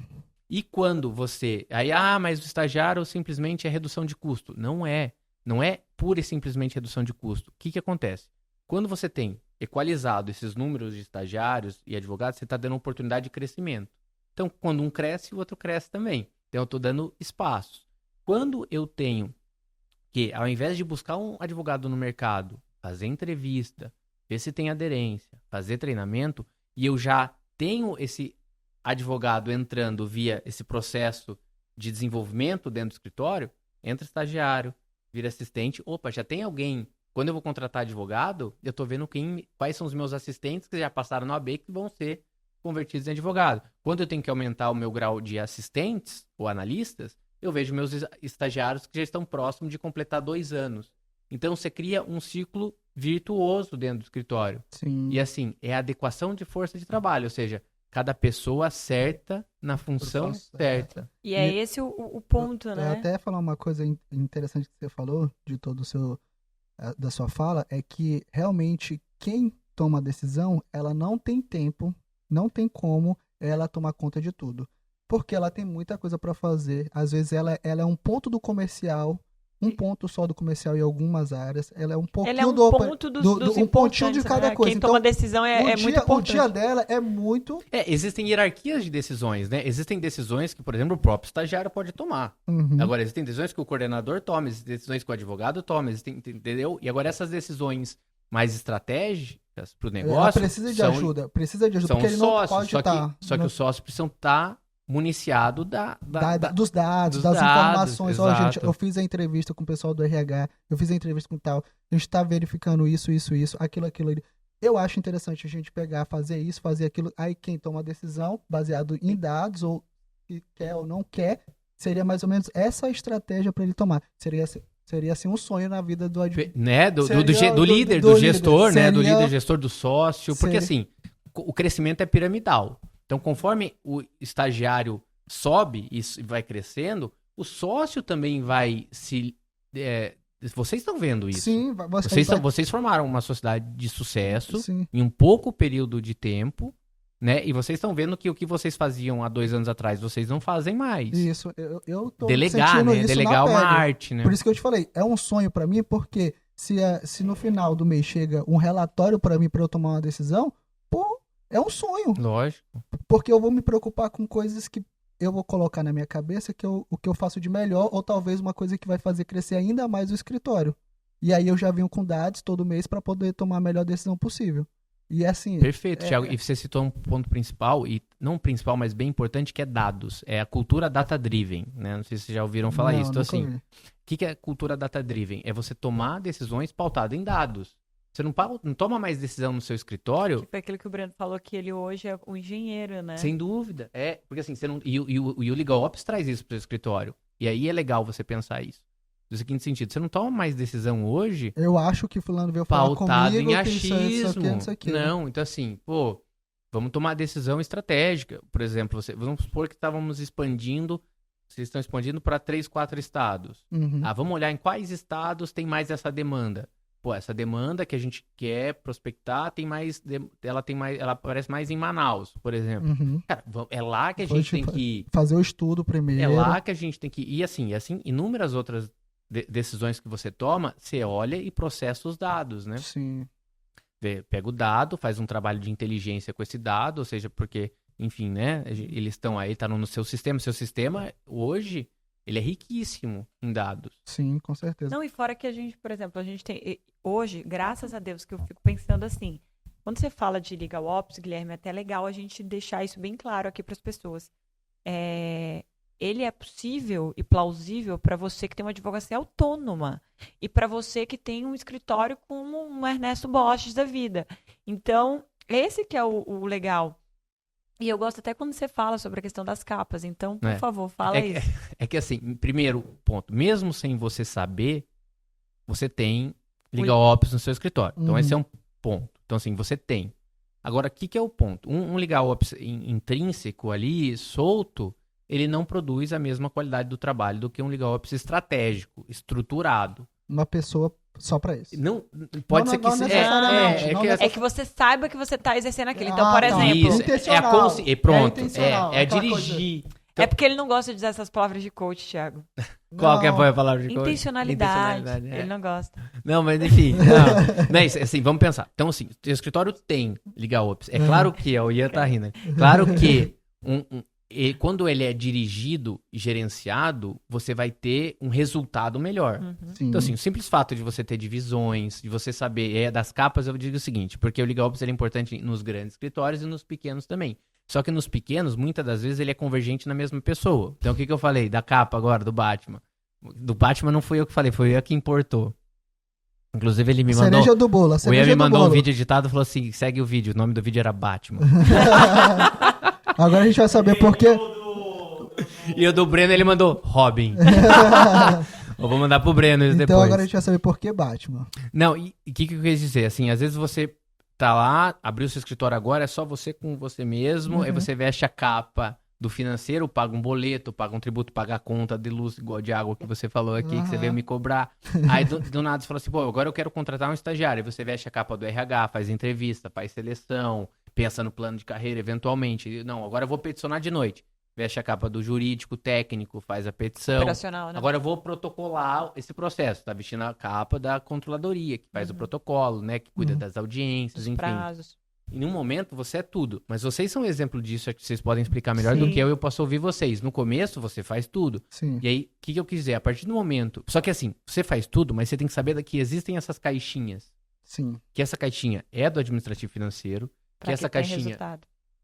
Speaker 3: E quando você... Aí, mas o estagiário simplesmente é redução de custo. Não é. Não é pura e simplesmente redução de custo. O que acontece? Quando você tem equalizado esses números de estagiários e advogados, você está dando oportunidade de crescimento. Então, quando um cresce, o outro cresce também. Então, eu estou dando espaço. Quando eu tenho que, ao invés de buscar um advogado no mercado, fazer entrevista, ver se tem aderência, fazer treinamento, e eu já tenho esse advogado entrando via esse processo de desenvolvimento dentro do escritório, entra estagiário, vira assistente, já tem alguém. Quando eu vou contratar advogado, eu estou vendo quais são os meus assistentes que já passaram no AB que vão ser convertidos em advogado. Quando eu tenho que aumentar o meu grau de assistentes ou analistas, eu vejo meus estagiários que já estão próximos de completar 2 anos. Então, você cria um ciclo virtuoso dentro do escritório.
Speaker 2: Sim.
Speaker 3: E assim, é a adequação de força de trabalho, ou seja, cada pessoa acerta na função certa.
Speaker 1: E é esse o ponto, né?
Speaker 2: Eu até falar uma coisa interessante que você falou, de todo o seu... da sua fala, é que realmente quem toma a decisão, ela não tem tempo, não tem como ela tomar conta de tudo. Porque ela tem muita coisa para fazer. Às vezes ela é um ponto do comercial, um ponto só do comercial em algumas áreas. Ela é um pouquinho
Speaker 1: Ela é um ponto dos
Speaker 2: um pontinho de cada
Speaker 1: né?
Speaker 2: coisa.
Speaker 1: Quem toma a decisão é muito importante.
Speaker 2: O dia dela é muito...
Speaker 3: Existem hierarquias de decisões, né? Existem decisões que, por exemplo, o próprio estagiário pode tomar.
Speaker 2: Uhum.
Speaker 3: Agora, existem decisões que o coordenador toma, existem decisões que o advogado toma, entendeu? E agora essas decisões mais estratégicas para o negócio...
Speaker 2: precisa de ajuda, são porque ele não pode estar...
Speaker 3: Só que os sócios precisam estar municiados
Speaker 2: dos dados, das informações. Ó, gente, eu fiz a entrevista com o pessoal do RH, eu fiz a entrevista com tal, a gente está verificando isso, aquilo. Eu acho interessante a gente pegar, fazer isso, fazer aquilo. Aí quem toma a decisão, baseado em dados, ou se quer ou não quer, seria mais ou menos essa estratégia para ele tomar. Seria assim um sonho na vida do advogado.
Speaker 3: Né? Do líder, do gestor, né? Do líder, gestor, do sócio. Porque assim, o crescimento é piramidal. Então, conforme o estagiário sobe e vai crescendo, o sócio também vai se... vocês estão vendo isso.
Speaker 2: Sim.
Speaker 3: Vocês formaram uma sociedade de sucesso
Speaker 2: Sim.
Speaker 3: em um pouco período de tempo, né? E vocês estão vendo que o que vocês faziam há 2 anos atrás, vocês não fazem mais.
Speaker 2: Isso. Eu tô
Speaker 3: Delegar,
Speaker 2: sentindo
Speaker 3: né?
Speaker 2: isso
Speaker 3: Delegar
Speaker 2: na
Speaker 3: uma
Speaker 2: pele.
Speaker 3: arte, né?
Speaker 2: Por isso que eu te falei, é um sonho para mim, porque se no final do mês chega um relatório para mim para eu tomar uma decisão, é um sonho.
Speaker 3: Lógico.
Speaker 2: Porque eu vou me preocupar com coisas que eu vou colocar na minha cabeça o que eu faço de melhor, ou talvez uma coisa que vai fazer crescer ainda mais o escritório. E aí eu já venho com dados todo mês para poder tomar a melhor decisão possível. E assim...
Speaker 3: Perfeito, Thiago. E você citou um ponto principal, e não principal, mas bem importante, que é dados. É a cultura data-driven, né? Não sei se vocês já ouviram falar isso. Então, assim, o que é cultura data-driven? É você tomar decisões pautadas em dados. Você não toma mais decisão no seu escritório.
Speaker 1: Que foi aquilo que o Breno falou, que ele hoje é um engenheiro, né?
Speaker 3: Sem dúvida. Porque assim, você não. E o Legal Ops traz isso pro seu escritório. E aí é legal você pensar isso. No seguinte sentido, você não toma mais decisão hoje.
Speaker 2: Eu acho que fulano veio falar
Speaker 3: pautado
Speaker 2: comigo
Speaker 3: em achismo.
Speaker 2: isso aqui.
Speaker 3: Não, então assim, vamos tomar decisão estratégica. Por exemplo, vamos supor que estávamos expandindo. Vocês estão expandindo para 3, 4 estados.
Speaker 2: Uhum.
Speaker 3: Vamos olhar em quais estados tem mais essa demanda. Essa demanda que a gente quer prospectar ela aparece mais em Manaus, por exemplo.
Speaker 2: Uhum.
Speaker 3: Cara, é lá que a gente tem que
Speaker 2: fazer o estudo primeiro.
Speaker 3: É lá que a gente tem que ir. E assim, inúmeras outras decisões que você toma, você olha e processa os dados, né?
Speaker 2: Sim.
Speaker 3: Pega o dado, faz um trabalho de inteligência com esse dado, ou seja, porque, enfim, né? Eles estão aí, tá no seu sistema. Seu sistema, hoje, ele é riquíssimo em dados.
Speaker 2: Sim, com certeza.
Speaker 1: Não, e fora que a gente, por exemplo, a gente tem... Hoje, graças a Deus, que eu fico pensando assim, Quando você fala de legal ops, Guilherme, é até legal a gente deixar isso bem claro aqui para as pessoas. Ele é possível e plausível para você que tem uma advocacia autônoma e para você que tem um escritório como um Ernesto Borges da vida. Então, esse que é o legal. E eu gosto até quando você fala sobre a questão das capas. Então, por favor, fala isso.
Speaker 3: É que assim, primeiro ponto, mesmo sem você saber, você tem legal ops no seu escritório. Então, esse é um ponto. Então, assim, você tem. Agora, o que é o ponto? Um legal ops intrínseco ali, solto, ele não produz a mesma qualidade do trabalho do que um legal ops estratégico, estruturado.
Speaker 2: Uma pessoa só pra isso.
Speaker 3: Não, pode ser que
Speaker 1: É que você saiba que você está exercendo aquilo. Então, por exemplo...
Speaker 3: Isso, pronto, é dirigir.
Speaker 1: Então, é porque ele não gosta de usar essas palavras de coach, Thiago.
Speaker 3: Qual que é a palavra de coach?
Speaker 1: Intencionalidade. Ele não gosta.
Speaker 3: Não, mas enfim. Não, assim, vamos pensar. Então, assim, o escritório tem legal ops. É claro que, o Ian tá rindo. Claro que quando ele é dirigido e gerenciado, você vai ter um resultado melhor. Então, assim, o simples fato de você ter divisões, de você saber das capas, eu digo o seguinte, porque o legal ops ele é importante nos grandes escritórios e nos pequenos também. Só que nos pequenos, muitas das vezes, ele é convergente na mesma pessoa. Então, o que eu falei? Da capa agora, do Batman. Do Batman não fui eu que falei, foi eu que importou. Inclusive, ele me mandou...
Speaker 2: Cereja do bolo,
Speaker 3: o Ian me mandou um vídeo editado e falou assim, segue o vídeo. O nome do vídeo era Batman.
Speaker 2: Agora a gente vai saber por quê.
Speaker 3: E o do Breno, ele mandou Robin. Eu vou mandar pro Breno depois.
Speaker 2: Então agora a gente vai saber por que Batman.
Speaker 3: Não, e o que eu quis dizer? Assim, às vezes você tá lá, abriu seu escritório agora, é só você com você mesmo, aí você veste a capa do financeiro, paga um boleto, paga um tributo, paga a conta de luz, igual de água que você falou aqui, que você veio me cobrar. Aí do nada você fala assim, pô, agora eu quero contratar um estagiário. Aí você veste a capa do RH, faz entrevista, faz seleção, pensa no plano de carreira eventualmente. Não, agora eu vou peticionar de noite. Veste a capa do jurídico, técnico, faz a petição.
Speaker 1: Operacional, né?
Speaker 3: Agora eu vou protocolar esse processo. Tá vestindo a capa da controladoria, que faz o protocolo, né? Que cuida das audiências, enfim.
Speaker 1: Prazos.
Speaker 3: Em um momento você é tudo. Mas vocês são um exemplo disso, é que vocês podem explicar melhor do que eu posso ouvir vocês. No começo você faz tudo.
Speaker 2: Sim.
Speaker 3: E aí, o que eu quis dizer? A partir do momento... Só que assim, você faz tudo, mas você tem que saber que existem essas caixinhas.
Speaker 2: Sim.
Speaker 3: Que essa caixinha é do administrativo financeiro, que essa caixinha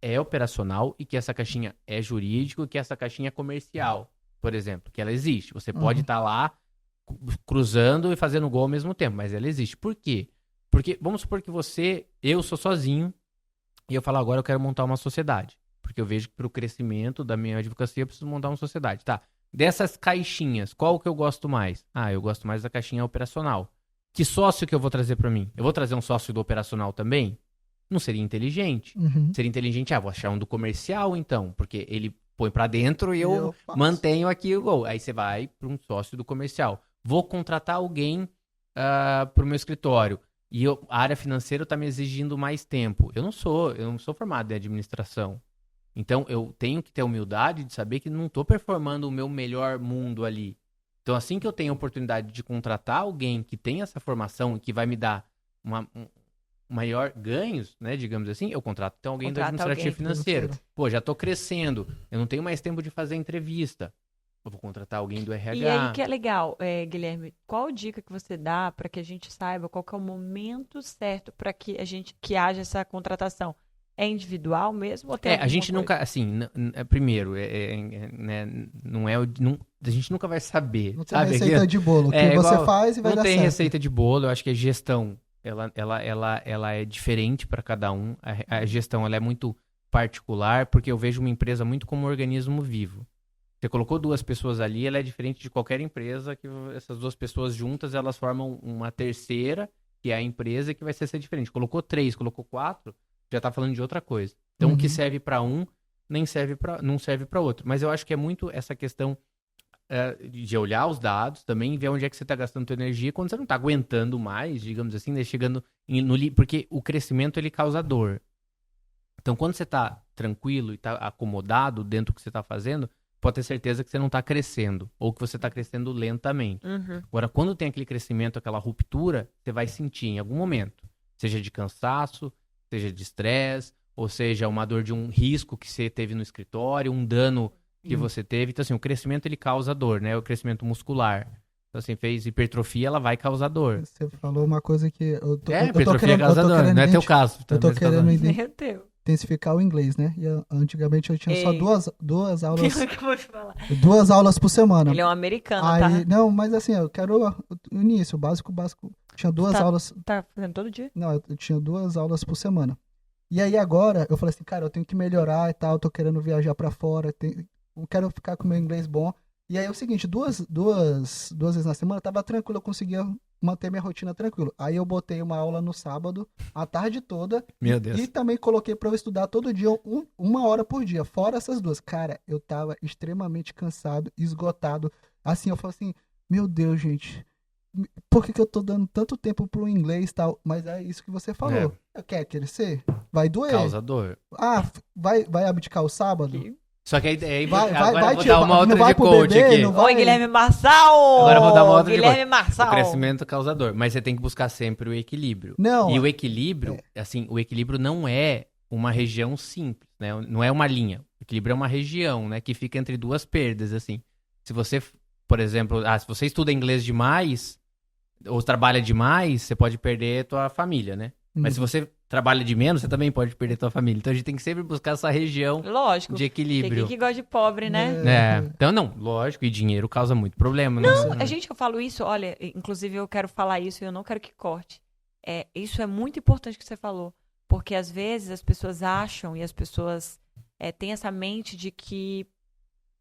Speaker 3: é operacional e que essa caixinha é jurídico e que essa caixinha é comercial, por exemplo, que ela existe. Você pode estar lá cruzando e fazendo gol ao mesmo tempo, mas ela existe. Por quê? Porque vamos supor que eu sou sozinho e eu falo agora eu quero montar uma sociedade, porque eu vejo que para o crescimento da minha advocacia eu preciso montar uma sociedade, tá? Dessas caixinhas, qual que eu gosto mais? Eu gosto mais da caixinha operacional. Que sócio que eu vou trazer para mim? Eu vou trazer um sócio do operacional também? Não seria inteligente. Seria inteligente, vou achar um do comercial então, porque ele põe pra dentro e eu mantenho aqui o gol. Aí você vai para um sócio do comercial. Vou contratar alguém pro meu escritório e a área financeira tá me exigindo mais tempo. Eu não sou formado em administração. Então eu tenho que ter humildade de saber que não tô performando o meu melhor mundo ali. Então assim que eu tenho a oportunidade de contratar alguém que tem essa formação e que vai me dar maior ganhos, né, digamos assim, eu contrato então alguém do administrativo financeiro. Pô, já tô crescendo, eu não tenho mais tempo de fazer entrevista. Eu vou contratar alguém do RH.
Speaker 1: E aí que é legal, Guilherme, qual dica que você dá para que a gente saiba qual que é o momento certo para que haja essa contratação? É individual mesmo ou tem
Speaker 3: a gente nunca, assim, primeiro, né, a gente nunca vai saber.
Speaker 2: Não tem receita de bolo, que você faz e vai dar certo.
Speaker 3: Não tem receita de bolo, eu acho que a gestão ela é diferente para cada um. A gestão ela é muito particular, porque eu vejo uma empresa muito como um organismo vivo. Você colocou duas pessoas ali, ela é diferente de qualquer empresa, que essas duas pessoas juntas, elas formam uma terceira, que é a empresa, que vai ser diferente. Colocou 3, colocou 4, já está falando de outra coisa. Então, o que serve para um, não serve para outro. Mas eu acho que é muito essa questão de olhar os dados também e ver onde é que você está gastando sua energia quando você não está aguentando mais, digamos assim, né, chegando porque o crescimento ele causa dor. Então, quando você está tranquilo e está acomodado dentro do que você está fazendo, pode ter certeza que você não está crescendo ou que você está crescendo lentamente. Agora, quando tem aquele crescimento, aquela ruptura, você vai sentir em algum momento, seja de cansaço, seja de estresse, ou seja uma dor de um risco que você teve no escritório, um dano que você teve. Então, assim, o crescimento ele causa dor, né? O crescimento muscular. Então, assim, fez hipertrofia, ela vai causar dor.
Speaker 2: Você falou uma coisa que eu tô
Speaker 3: Hipertrofia
Speaker 2: querendo,
Speaker 3: causa dor. Não é teu caso.
Speaker 2: eu tô querendo
Speaker 1: Meu Deus.
Speaker 2: intensificar o inglês, né? E antigamente eu tinha só
Speaker 1: Ei.
Speaker 2: duas aulas,
Speaker 1: Que eu vou te falar.
Speaker 2: 2 aulas por semana.
Speaker 1: Ele é um americano,
Speaker 2: Aí, não, mas assim, eu quero o início, o básico. Tinha 2 aulas.
Speaker 1: Tá fazendo todo dia?
Speaker 2: Não, eu tinha 2 aulas por semana. E aí agora eu falei assim, cara, eu tenho que melhorar e tal, eu tô querendo viajar pra fora, eu quero ficar com o meu inglês bom. E aí é o seguinte, duas vezes na semana tava tranquilo, eu conseguia manter minha rotina tranquilo. Aí eu botei uma aula no sábado, a tarde toda,
Speaker 3: Meu Deus.
Speaker 2: e também coloquei pra eu estudar todo dia, 1 hora por dia, fora essas 2. Cara, eu tava extremamente cansado, esgotado. Assim, eu falei assim, meu Deus, gente, por que eu tô dando tanto tempo pro inglês e tal? Mas é isso que você falou. Quer crescer? Vai doer.
Speaker 3: Causa dor.
Speaker 2: Vai abdicar o sábado?
Speaker 3: Só que aí
Speaker 2: Vai,
Speaker 3: eu vou dar uma outra
Speaker 2: vai
Speaker 3: de
Speaker 2: pro
Speaker 3: coach
Speaker 2: bebê,
Speaker 3: aqui.
Speaker 2: não vai.
Speaker 1: Oi, Guilherme Marçal!
Speaker 3: Agora eu vou dar uma outra de
Speaker 1: Guilherme
Speaker 3: coach.
Speaker 1: Marçal!
Speaker 3: O crescimento causa dor, mas você tem que buscar sempre o equilíbrio.
Speaker 2: Não.
Speaker 3: E o equilíbrio, assim, o equilíbrio não é uma região simples, né? Não é uma linha. O equilíbrio é uma região, né? Que fica entre 2 perdas, assim. Se você, por exemplo, se você estuda inglês demais ou trabalha demais, você pode perder tua família, né? Mas se você trabalha de menos, você também pode perder tua família. Então a gente tem que sempre buscar essa região
Speaker 1: Lógico.
Speaker 3: de
Speaker 1: Tem
Speaker 3: equilíbrio.
Speaker 1: que gosta de pobre, né?
Speaker 3: Então, não, lógico, e dinheiro causa muito problema.
Speaker 1: Não,
Speaker 3: né?
Speaker 1: a gente, eu falo isso, olha, inclusive eu quero falar isso e eu não quero que corte. Isso é muito importante que você falou, porque às vezes as pessoas acham e as pessoas têm essa mente de que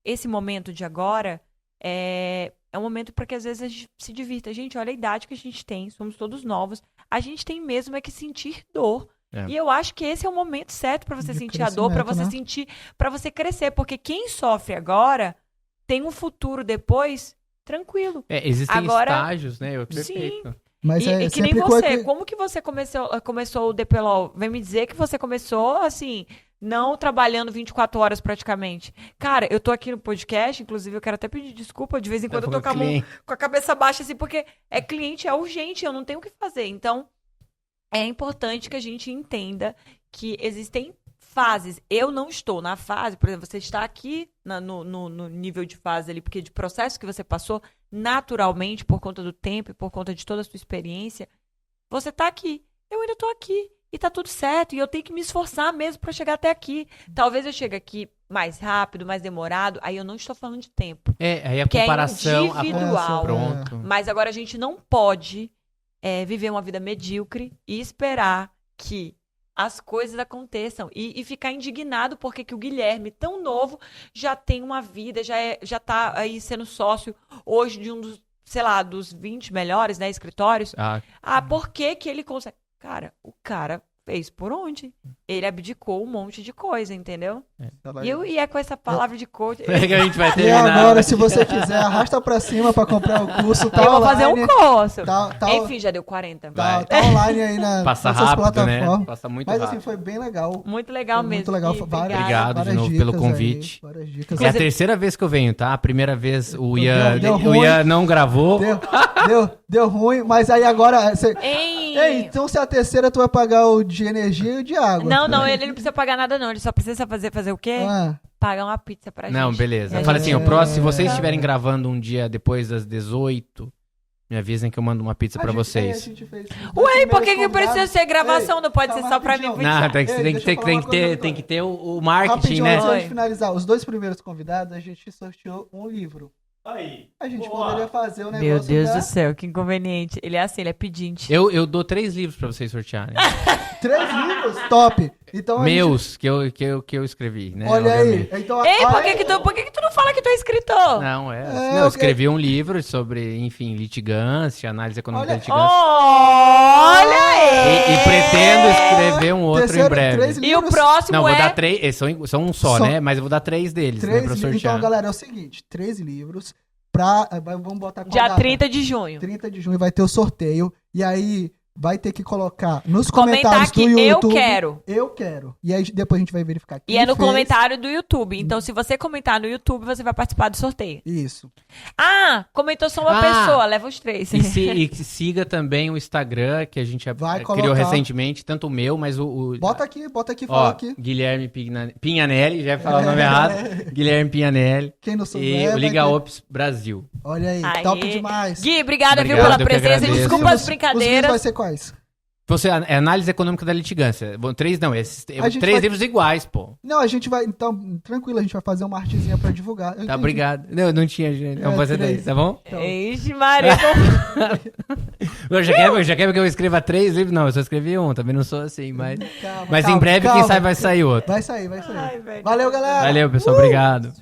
Speaker 1: esse momento de agora é um momento para que às vezes a gente se divirta. Gente, olha a idade que a gente tem, somos todos novos, a gente tem mesmo que sentir dor. E eu acho que esse é o momento certo para você
Speaker 2: De
Speaker 1: sentir a dor, para você
Speaker 2: né?
Speaker 1: sentir, para você crescer, porque quem sofre agora tem um futuro depois tranquilo.
Speaker 3: Existem
Speaker 1: Agora,
Speaker 3: estágios, né? Perfeito.
Speaker 1: sim.
Speaker 2: Mas
Speaker 1: E que nem
Speaker 2: sempre
Speaker 1: você, como que você começou o DPLOL? Vem me dizer que você começou assim, não trabalhando 24 horas praticamente. Cara, eu tô aqui no podcast, inclusive eu quero até pedir desculpa, de vez em quando eu tô com a cabeça baixa assim, porque cliente, é urgente, eu não tenho o que fazer. Então, é importante que a gente entenda que existem fases. Eu não estou na fase, por exemplo, você está aqui no nível de fase ali, porque de processo que você passou, naturalmente, por conta do tempo e por conta de toda a sua experiência, você está aqui. Eu ainda estou aqui. E tá tudo certo. E eu tenho que me esforçar mesmo para chegar até aqui. Talvez eu chegue aqui mais rápido, mais demorado. Aí eu não estou falando de tempo.
Speaker 3: Aí a comparação...
Speaker 1: Que é individual.
Speaker 3: Pronto.
Speaker 1: Mas agora a gente não pode viver uma vida medíocre e esperar que as coisas aconteçam e ficar indignado porque que o Guilherme, tão novo, já tem uma vida, já tá aí sendo sócio hoje de um dos, sei lá, dos 20 melhores, né, escritórios. Por que ele consegue? Cara, o cara fez por onde? Ele abdicou um monte de coisa, entendeu? E é com essa palavra de coach.
Speaker 3: Que a gente vai
Speaker 2: E
Speaker 3: terminar.
Speaker 2: agora, se você quiser, arrasta pra cima pra comprar o curso. Tá
Speaker 1: eu vou
Speaker 2: online,
Speaker 1: fazer um curso.
Speaker 2: Tá,
Speaker 1: Enfim, já deu 40.
Speaker 2: tá online aí
Speaker 3: Passa
Speaker 2: nessas
Speaker 3: rápido,
Speaker 2: plataformas.
Speaker 3: né? Passa muito
Speaker 2: Mas
Speaker 3: rápido.
Speaker 2: assim, foi bem legal.
Speaker 1: Muito legal
Speaker 2: Foi
Speaker 1: mesmo.
Speaker 2: muito legal.
Speaker 1: E
Speaker 3: Obrigado de novo
Speaker 2: dicas
Speaker 3: pelo
Speaker 2: aí,
Speaker 3: convite.
Speaker 2: várias dicas.
Speaker 3: É a terceira vez que eu venho, tá? A primeira vez o
Speaker 2: Deu
Speaker 3: Ian não gravou.
Speaker 2: Deu ruim, mas aí agora...
Speaker 1: Ei,
Speaker 2: então se é a terceira, tu vai pagar o de energia e o de água.
Speaker 1: Não, ele não precisa pagar nada, não. Ele só precisa fazer o quê? Pagar uma pizza pra gente.
Speaker 3: Não, beleza.
Speaker 1: E a
Speaker 3: Fala
Speaker 1: gente-
Speaker 3: assim, o próximo, se vocês estiverem gravando um dia depois das 18, me avisem que eu mando uma pizza pra vocês.
Speaker 1: Ué, por que precisa ser gravação? Não pode ser só pra mim?
Speaker 3: Não, tem que ter o marketing,
Speaker 2: Rapidinho,
Speaker 3: né?
Speaker 2: antes de finalizar, os 2 primeiros convidados, a gente sorteou um livro.
Speaker 4: Aí.
Speaker 2: A gente
Speaker 4: Boa.
Speaker 2: poderia fazer um negócio
Speaker 1: Meu Deus
Speaker 2: da-
Speaker 1: do céu, que inconveniente. Ele é assim, ele é pedinte.
Speaker 3: Eu dou 3 livros pra vocês sortearem.
Speaker 2: 3 livros? Top! Então,
Speaker 3: Meus, que eu escrevi, né?
Speaker 2: Olha
Speaker 3: obviamente.
Speaker 2: aí. Então,
Speaker 1: Ei, por
Speaker 2: olha
Speaker 1: que tu não fala que tu é escritor?
Speaker 3: Não,
Speaker 2: É,
Speaker 3: eu escrevi um livro sobre, enfim, litigância, análise econômica da
Speaker 2: Olha-
Speaker 3: litigância.
Speaker 1: Olha aí!
Speaker 3: E pretendo escrever um outro
Speaker 2: terceiro,
Speaker 3: em breve.
Speaker 2: 3
Speaker 1: E
Speaker 2: livros.
Speaker 1: o próximo
Speaker 3: Não, vou
Speaker 1: é...
Speaker 3: dar 3, são um só,
Speaker 2: Só.
Speaker 3: né? Mas eu vou dar 3 deles, né,
Speaker 2: 3
Speaker 3: pra
Speaker 2: livros.
Speaker 3: sortear.
Speaker 2: Então, galera, é o seguinte: 3 livros pra. Vamos botar qual
Speaker 1: Dia
Speaker 2: data?
Speaker 1: 30 de junho.
Speaker 2: 30 de junho vai ter o sorteio. E aí, vai ter que colocar nos
Speaker 1: Comentar
Speaker 2: comentários
Speaker 1: que
Speaker 2: do
Speaker 1: eu
Speaker 2: YouTube.
Speaker 1: quero.
Speaker 2: Eu quero. E aí depois a gente vai verificar quem
Speaker 1: E é no
Speaker 2: fez.
Speaker 1: comentário do YouTube. Então, se você comentar no YouTube, você vai participar do sorteio.
Speaker 2: Isso.
Speaker 1: Ah, comentou só uma pessoa, leva os 3.
Speaker 3: E siga também o Instagram, que a gente
Speaker 2: Vai
Speaker 3: criou
Speaker 2: colocar.
Speaker 3: recentemente, tanto o meu, mas o
Speaker 2: Bota aqui,
Speaker 3: ó,
Speaker 2: fala aqui.
Speaker 3: Guilherme Pinhanelli, já ia falar o nome errado. Guilherme Pinhanelli.
Speaker 2: Quem não souber,
Speaker 3: E o
Speaker 2: vai
Speaker 3: Liga
Speaker 2: ter.
Speaker 3: Ops Brasil.
Speaker 2: Olha aí,
Speaker 1: Aê.
Speaker 2: top demais.
Speaker 1: Gui, obrigada, viu,
Speaker 3: Obrigado,
Speaker 1: pela
Speaker 3: eu que
Speaker 1: presença.
Speaker 3: agradeço.
Speaker 1: Desculpa as
Speaker 2: Os vídeos vai
Speaker 1: brincadeiras.
Speaker 2: ser quais?
Speaker 3: Você, é análise econômica da litigância. Bom, 3 não, esses,
Speaker 2: A gente
Speaker 3: 3
Speaker 2: vai-
Speaker 3: livros iguais, pô.
Speaker 2: Não, a gente vai. Então, tranquilo, a gente vai fazer uma artezinha pra divulgar. Eu
Speaker 3: Tá,
Speaker 2: entendi.
Speaker 3: obrigado. Não tinha, gente. Vamos fazer daí,
Speaker 2: 3.
Speaker 3: tá bom?
Speaker 2: Então,
Speaker 1: Ixi, Maria.
Speaker 3: Já quer que eu escreva 3 livros? Não, eu só escrevi um, também não sou assim, mas...
Speaker 2: calma,
Speaker 3: Mas
Speaker 2: calma,
Speaker 3: em breve,
Speaker 2: calma.
Speaker 3: quem sabe vai sair outro.
Speaker 2: Vai sair, vai sair.
Speaker 1: Ai, velho.
Speaker 2: Valeu, galera.
Speaker 3: Valeu, pessoal, obrigado.